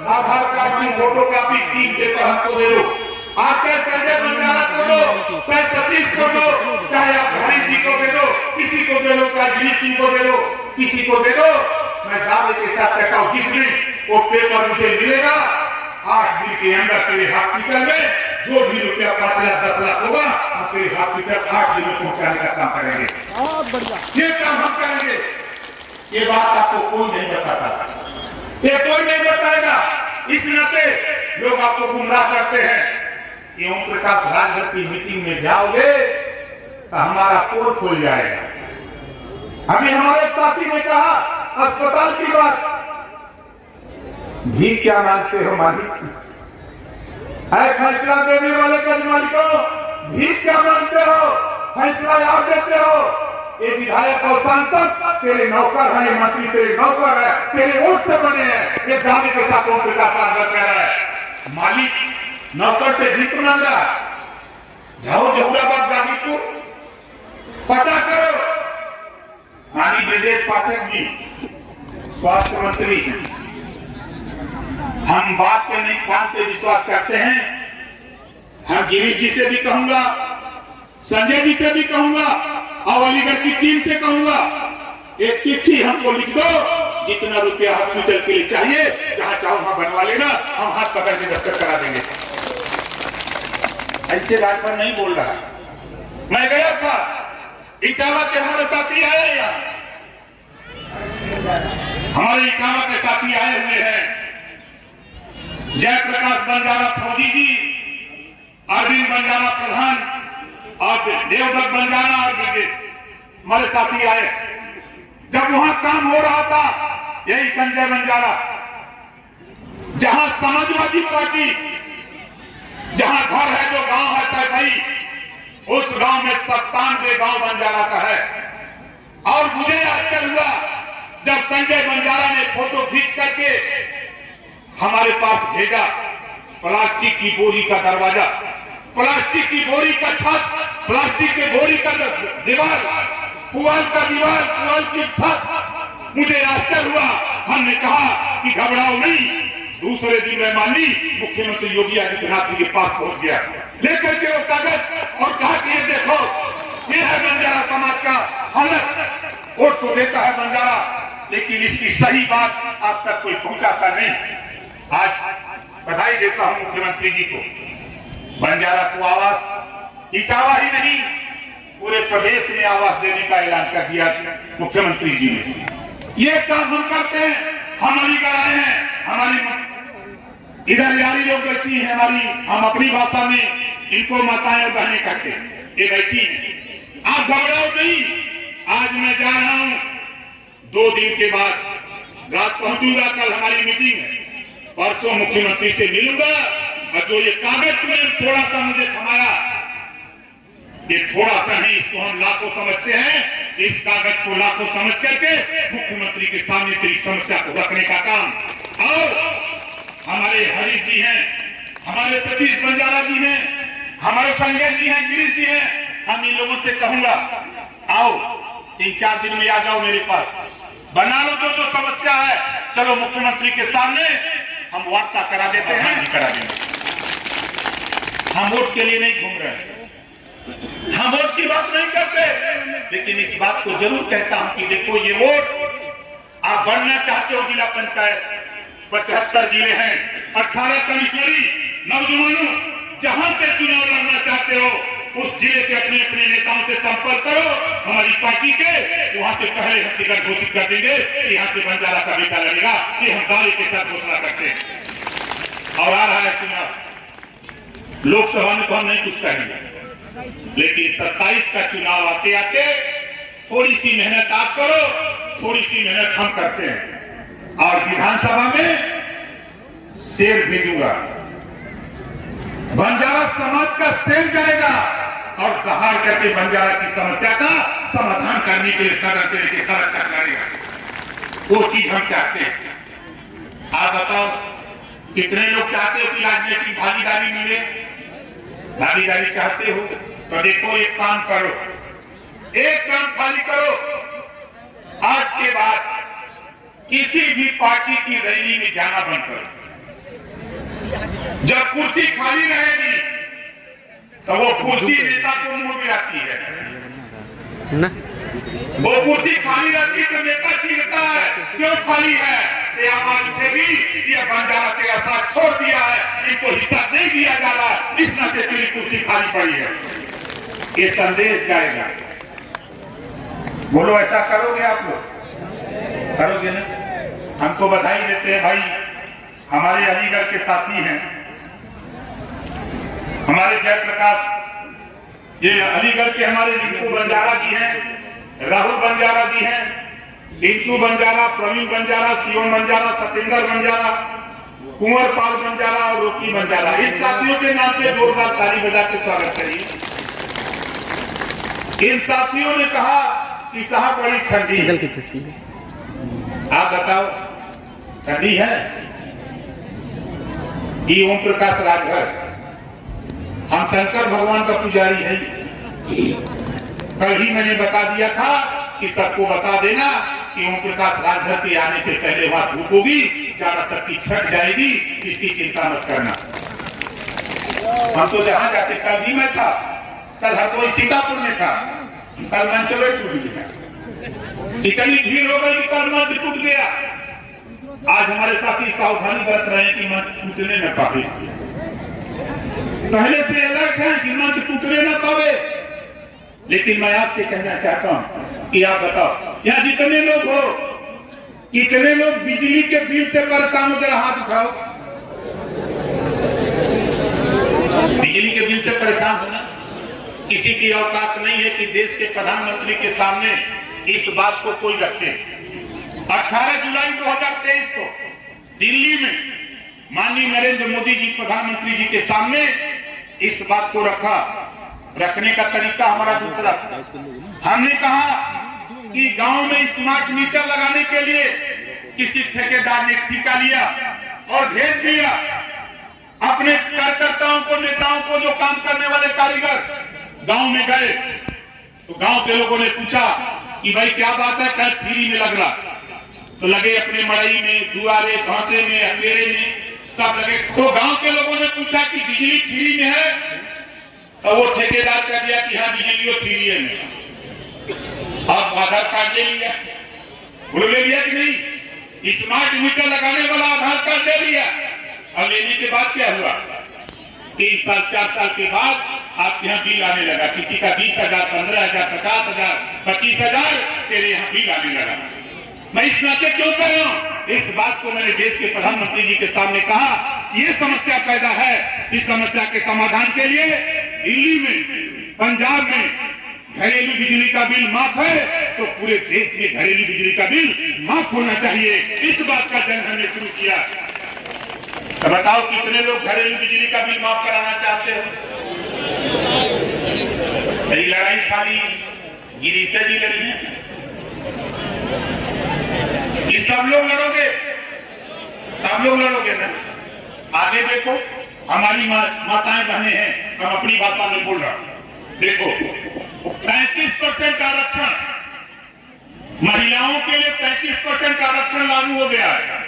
आधार card की photo copy 3 paper हमको दे दो। आप चाहे संजय बंजारा को दो, चाहे सतीश को दो, चाहे आप हरीश जी को दे दो, किसी को दे दो, चाहे गिरीश जी को दे दो, किसी को दे दो। मैं दावे के साथ कहता हूं जिस दिन वो पेपर मुझे मिलेगा 8 दिन के अंदर तेरे हॉस्पिटल में जो भी रुपया 5 लाख 10 लाख होगा हम तेरे हॉस्पिटल 8 दिन में पहुंचाने का काम करेंगे। बहुत बढ़िया, ये काम हम करेंगे। ये बात आपको कोई नहीं बताता, ये कोई नहीं बताएगा। इस नाते लोग आपको गुमराह करते हैं। ये ओम प्रकाश राजभर की मीटिंग में जाओगे तो हमारा पोल खुल जाएगा। अभी हमारे साथी ने कहा अस्पताल की बात, भी क्या मानते हो मालिक? है फैसला देने वाले गज मालिकों, भी क्या मानते हो? फैसला आप देते हो। ये विधायक और सांसद तेरे नौकर है, मंत्री तेरे नौकर है, तेरे वोट से बने हैं। ये दावे के साथ ओम प्रकाश राजभर कह रहा है मालिक नौकर से भीख मांग रहा। जाओ जहुराबाद गाजीपुर पता करो। माननीय ब्रजेश पाठक जी स्वास्थ्य मंत्री, हम बात पे नहीं काम पे विश्वास करते हैं। हम गिरीश जी से भी कहूंगा, संजय जी से भी कहूंगा और अलीगढ़ की टीम से कहूंगा, एक चिट्ठी हमको लिख दो, जितना रुपया हॉस्पिटल के लिए चाहिए जहां चाहो वहां बनवा लेना, हम हाथ पकड़ के दस्तखत करा देंगे। ऐसे राजभर नहीं बोल रहा। मैं गया था इटावा के, हमारे साथी आए यहाँ, हमारे इटावा के साथी आए हुए हैं जयप्रकाश बंजारा फौजी जी, अरविंद बंजारा प्रधान और देवदत्त बंजारा और ब्रजेश हमारे साथी आए। जब वहां काम हो रहा था यही संजय बंजारा, जहां समाजवादी पार्टी, जहां घर है जो गांव है सरभई, उस गांव में 97 गांव बंजारा का है। और मुझे आश्चर्य हुआ जब संजय बंजारा ने फोटो खींच करके हमारे पास भेजा। प्लास्टिक की बोरी का दरवाजा, प्लास्टिक की बोरी का छत, प्लास्टिक के बोरी का दीवार, पुआल का दीवार, पुआल की छत। मुझे आश्चर्य हुआ। हमने कहा कि घबराओ नहीं। दूसरे दिन मैं माननी मुख्यमंत्री योगी आदित्यनाथ जी के पास पहुंच गया, लेकर के वो कागज और कहा कि ये देखो, ये है बंजारा समाज का हालत। वोट तो देता है बंजारा, लेकिन इसकी सही बात आप तक कोई पहुंचाता नहीं। आज बधाई देता हूं मुख्यमंत्री जी को। बंजारा को आवास इटावा ही नहीं पूरे प्रदेश में आवास देने का ऐलान कर दिया मुख्यमंत्री जी ने। ये काम हम करते हैं। हम अलीगढ़ आए हैं, हमारी इधर यारी लोग बैठी है हमारी, हम अपनी भाषा में इनको माताएं और बहनें कहते हैं, ये बैठी है। आप घबराओ नहीं। आज मैं जा रहा हूं, 2 दिन के बाद रात पहुंचूंगा। कल हमारी मीटिंग है, परसों मुख्यमंत्री से मिलूंगा। और जो ये कागज तुमने थोड़ा सा मुझे थमाया, ये थोड़ा सा नहीं, इसको हम लाखों समझते हैं। इस कागज को लाखों समझ करके मुख्यमंत्री के सामने तेरी समस्या को रखने का काम। और हमारे हरीश जी हैं, हमारे सतीश बंजारा जी हैं, हमारे संजय जी हैं, गिरीश जी हैं। हम इन लोगों से कहूंगा आओ 3-4 दिन में आ जाओ मेरे पास, बना लो जो समस्या है। चलो मुख्यमंत्री के सामने हम वार्ता करा देते हैं, करा देंगे। हम वोट के लिए नहीं घूम रहे हैं, हम वोट की बात नहीं करते, लेकिन इस बात को जरूर कहता हूं कि देखो ये वोट आप बढ़ना चाहते हो। जिला पंचायत 75 जिले हैं, 18 कमिश्नरी, नौजवानों जहां से चुनाव लड़ना चाहते हो उस जिले के अपने अपने नेताओं से संपर्क करो हमारी पार्टी के। वहां से पहले हम टिकट घोषित कर देंगे कि यहाँ से बंजारा का बेटा लड़ेगा। ये हम दावे के साथ घोषणा करते हैं। और आ रहा है चुनाव, लोकसभा में तो हम नहीं कुछ कहेंगे, लेकिन 27 का चुनाव आते आते थोड़ी सी मेहनत आप करो, थोड़ी सी मेहनत हम करते हैं। और विधानसभा में शेर भेजूंगा, बंजारा समाज का शेर जाएगा और दहाड़ करके बंजारा की समस्या का समाधान करने के लिए सड़क से लेकर सड़क तक लड़ेगा। वो चीज हम चाहते हैं। आप बताओ कितने लोग चाहते हो कि राजनीतिक भागीदारी मिले? भागीदारी चाहते हो तो देखो एक काम करो, एक काम खाली करो। आज के बाद किसी भी पार्टी की रैली में जाना बंद करो। जब कुर्सी खाली रहेगी तो वो कुर्सी नेता को मुंह में आती है ना। वो कुर्सी खाली रहती तो नेता छीनता है, क्यों खाली है? ये आवाज उठेगी, ये बंजारा तेरा साथ छोड़ दिया है, इनको हिस्सा नहीं दिया जा रहा, इस नाते तेरी कुर्सी खाली पड़ी है। ये संदेश जाएगा। बोलो, ऐसा करोगे आप लोग? करोगे ना? हमको बधाई देते हैं भाई, हमारे अलीगढ़ के साथी हैं, हमारे जयप्रकाश, ये अलीगढ़ के हमारे रिंकू बंजारा जी हैं, राहुल बंजारा जी हैं, टिंकू बंजारा, प्रवीण बंजारा, शिवम बंजारा, सतेंद्र बंजारा, कुंवर पाल बंजारा और रोकी बंजारा। इन साथियों के नाम पे जोरदार ताली बजा के स्वागत करिए। इन साथियों ने कहा कि साहब बड़ी ठंडी है। आप बताओ, ठंडी है? ये ओम प्रकाश राजभर, हम शंकर भगवान का पुजारी है। कल ही मैंने बता दिया था कि सबको बता देना कि ओम प्रकाश राजभर के आने से पहले वहां धूप होगी, ज्यादा शक्ति छट जाएगी, इसकी चिंता मत करना। हम तो जहां जाते, कल भी मैं था, कल हरदोई सीतापुर में था, कल मंचवे टूट गया, इतनी भीड़ हो गई, कल मंच टूट गया। आज हमारे साथी सावधानी बरत रहे हैं कि मंच टूटने न पावे, पहले से अलर्ट है कि मंच टूटने न पावे। लेकिन मैं आपसे कहना चाहता हूं कि आप बताओ, यहाँ जितने लोग हो, कितने लोग बिजली के बिल से परेशान हो? जरा हाथ उठाओ। बिजली के बिल से परेशान होना किसी की औकात नहीं है कि देश के प्रधानमंत्री के सामने इस बात को कोई रखे। 18 जुलाई 2023 को दिल्ली में माननीय नरेंद्र मोदी जी प्रधानमंत्री जी के सामने इस बात को रखा। रखने का तरीका हमारा दूसरा था। हमने कहा कि गांव में स्मार्ट मीटर लगाने के लिए किसी ठेकेदार ने ठेका लिया और भेज दिया अपने कार्यकर्ताओं को, नेताओं को, जो काम करने वाले कारीगर गांव में गए तो गांव के लोगों ने पूछा कि भाई क्या बात है, कल फ्री में लग रहा? तो लगे अपने मड़ई में, दुआरे, भांसे में, अंधेरे में सब लगे। तो गांव के लोगों ने पूछा कि बिजली फ्री में है? तो वो ठेकेदार कह दिया कि हाँ बिजली फ्री है में। अब आधार कार्ड ले लिया, वो ले लिया कि नहीं? स्मार्ट मीटर लगाने वाला आधार कार्ड ले लिया। अब लेने के बाद क्या हुआ? 3 साल 4 साल के बाद आपके यहाँ बिल आने लगा। किसी का 20,000, 15,000, 50,000, 25,000 तेरे यहाँ बिल आने लगा। मैं इस नाते क्यों कर रहा हूँ? इस बात को मैंने देश के प्रधानमंत्री जी के सामने कहा, ये समस्या पैदा है। इस समस्या के समाधान के लिए दिल्ली में, पंजाब में घरेलू बिजली का बिल माफ है तो पूरे देश में घरेलू बिजली का बिल माफ होना चाहिए। इस बात का जन हमने शुरू किया। तो बताओ कितने लोग घरेलू बिजली का बिल माफ कराना चाहते हो? मेरी लड़ाई खाली गिरीशा जी लड़ी है, ये सब लोग लड़ोगे? सब लोग लड़ोगे ना? आगे देखो, हमारी माताएं बहनें हैं, हम अपनी भाषा में बोल रहा हूं। देखो 35% आरक्षण, महिलाओं के लिए 35% आरक्षण लागू हो गया है।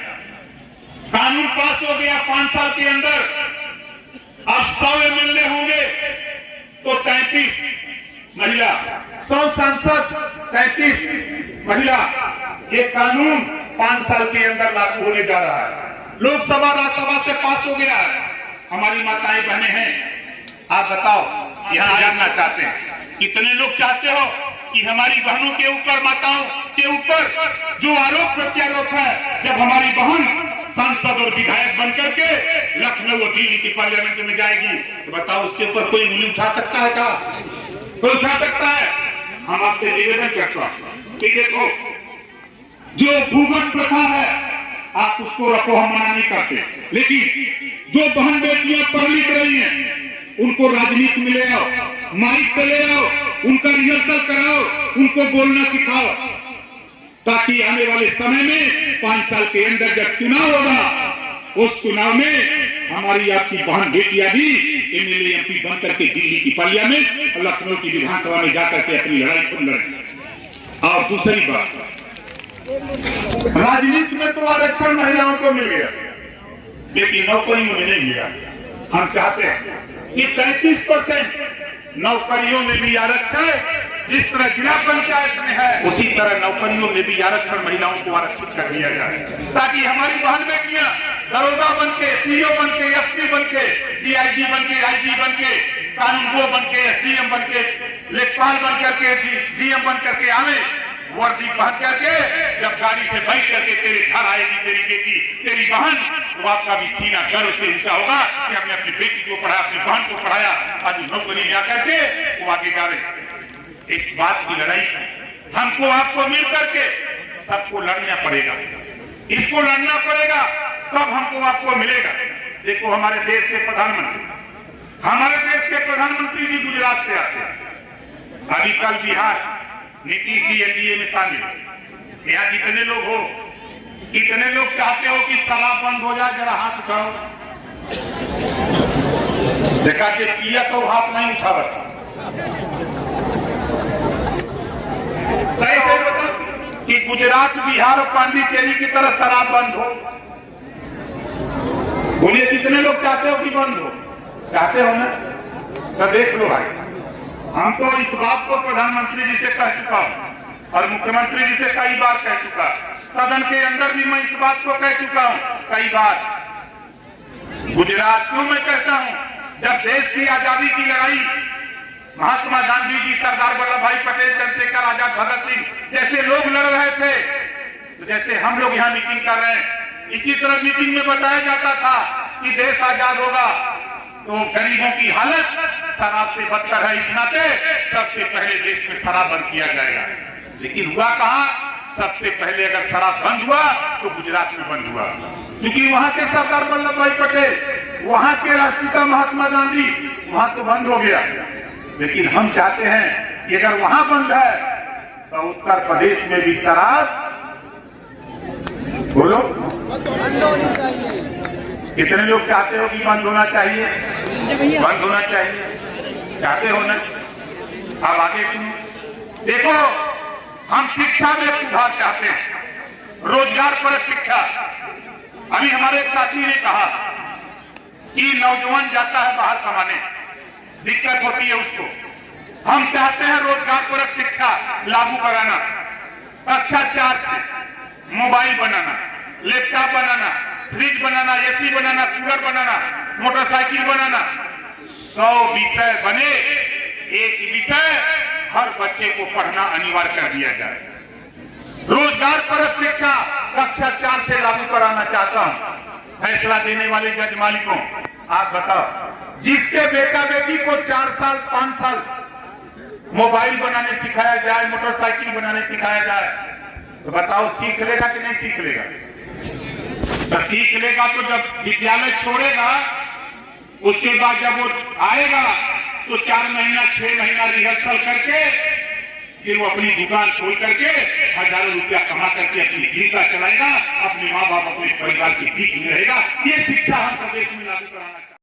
कानून पास हो गया 5 साल के अंदर। अब 100 MLA होंगे तो 33 महिला, 100 सांसद 33 महिला। ये कानून 5 साल के अंदर लागू होने जा रहा है। लोकसभा, राज्यसभा से पास हो गया है। हमारी माताएं बहनें हैं, आप बताओ, यहाँ जानना चाहते हैं कितने लोग चाहते हो कि हमारी बहनों के ऊपर, माताओं के ऊपर जो आरोप प्रत्यारोप है, जब हमारी बहन सांसद और विधायक बनकर के लखनऊ और दिल्ली की पार्लियामेंट में जाएगी तो बताओ उसके ऊपर कोई उंगली उठा सकता है? क्या कोई उठा सकता है? हम आपसे निवेदन करता हूं कि देखो, जो भूगन प्रथा है आप उसको रखो, हम मना नहीं करते, लेकिन जो बहन बेटियां पढ़ लिख रही हैं उनको राजनीति में ले आओ, माइक पे ले आओ, उनका रिहर्सल कराओ, उनको बोलना सिखाओ, ताकि आने वाले समय में 5 साल के अंदर जब चुनाव होगा, उस चुनाव में हमारी आपकी बहन बेटियां भी MLA MP बन करके दिल्ली की पार्लियामेंट, लखनऊ की विधानसभा में जाकर के अपनी लड़ाई खुद लड़ें। और दूसरी बात, राजनीति में तो आरक्षण महिलाओं को मिल गया, लेकिन नौकरियों में नहीं मिला। हम चाहते हैं कि 33% नौकरियों में भी आरक्षण, जिस तरह जिला पंचायत में है उसी तरह नौकरियों में भी आरक्षण महिलाओं को आरक्षित कर दिया जाए, ताकि हमारी बहन बेटियां दरोगा बन के, सीओ बन के, एसपी बन के, डीआईजी बन के, आईजी बन के, कानूनगो बन के, एसडीएम बन के, लेखपाल बन करके, डीएम बन करके आवे, वर्दी पहन करके जब गाड़ी से बैठ करके तेरे घर आएगी तेरी बेटी, तेरी बहन, तो आपका भी सीना गर्व से ऊंचा होगा कि हमने अपनी बेटी को पढ़ाया, अपनी बहन को पढ़ाया, आज नौकरी जा करके वो आगे जा रहे। इस बात की लड़ाई हमको आपको मिल करके सबको लड़ना पड़ेगा, इसको लड़ना पड़ेगा, तब हमको आपको मिलेगा। देखो हमारे देश के प्रधानमंत्री जी गुजरात से आते हैं, अभी कल बिहार नीतीश जी एनडीए में शामिल। यहाँ जितने लोग हो, कितने लोग चाहते हो कि शराब बंद हो जाए? जरा हाथ उठाओ। देखा कि किया तो हाथ नहीं उठा था। सही से बता कि गुजरात, बिहार और पांडिचेरी की तरह शराब बंद हो। बोलिए कितने लोग चाहते हो कि बंद हो? चाहते हो ना? तो देख लो भाई, हम तो इस बात को प्रधानमंत्री जी से कह चुका हूं और मुख्यमंत्री जी से कई बार कह चुका, सदन के अंदर भी मैं इस बात को कह चुका हूं कई बार। गुजरात क्यों मैं कहता हूं? जब देश की आजादी की लड़ाई महात्मा गांधी जी, सरदार वल्लभ भाई पटेल, चंद्रशेखर आजाद, भगत सिंह जैसे लोग लड़ रहे थे, तो जैसे हम लोग यहाँ मीटिंग कर रहे हैं, इसी तरह मीटिंग में बताया जाता था कि देश आजाद होगा तो गरीबों की हालत शराब से बदतर है, इस नाते सबसे पहले देश में शराब बंद किया जाएगा। लेकिन हुआ कहां? सबसे पहले अगर शराब बंद हुआ तो गुजरात में बंद हुआ, क्योंकि वहां के सरदार वल्लभ भाई पटेल, वहां के राष्ट्रपिता महात्मा गांधी, वहां तो बंद हो गया। लेकिन हम चाहते हैं कि अगर वहां बंद है तो उत्तर प्रदेश में भी शराब, बोलो कितने लोग चाहते हो कि बंद होना चाहिए? बंद होना चाहिए, चाहते हो ना? अब आगे सुनो। देखो हम शिक्षा में सुधार चाहते हैं, रोजगार पर शिक्षा। अभी हमारे साथी ने कहा कि नौजवान जाता है बाहर कमाने, दिक्कत होती है उसको। हम चाहते हैं रोजगार पर शिक्षा लागू कराना, कक्षा 4 से मोबाइल बनाना, लैपटॉप बनाना, फ्रिज बनाना, एसी बनाना, कूलर बनाना, मोटरसाइकिल बनाना, 100 विषय बने, एक विषय हर बच्चे को पढ़ना अनिवार्य कर दिया जाए। रोजगार परक शिक्षा कक्षा 4 से लागू कराना चाहता हूं। फैसला देने वाले जज मालिकों, आप बताओ, जिसके बेटा बेटी को 4 साल 5 साल मोबाइल बनाने सिखाया जाए, मोटरसाइकिल बनाने सिखाया जाए, तो बताओ सीख लेगा कि नहीं सीख लेगा? तो सीख लेगा तो जब विद्यालय छोड़ेगा, उसके बाद जब वो आएगा तो 4 महीना 6 महीना रिहर्सल करके फिर वो अपनी दुकान खोल करके हजारों रुपया कमा करके अपनी जीविका चलाएगा, अपने माँ बाप, अपने परिवार के बीच में रहेगा। ये शिक्षा हम प्रदेश में लागू कराना चाहिए।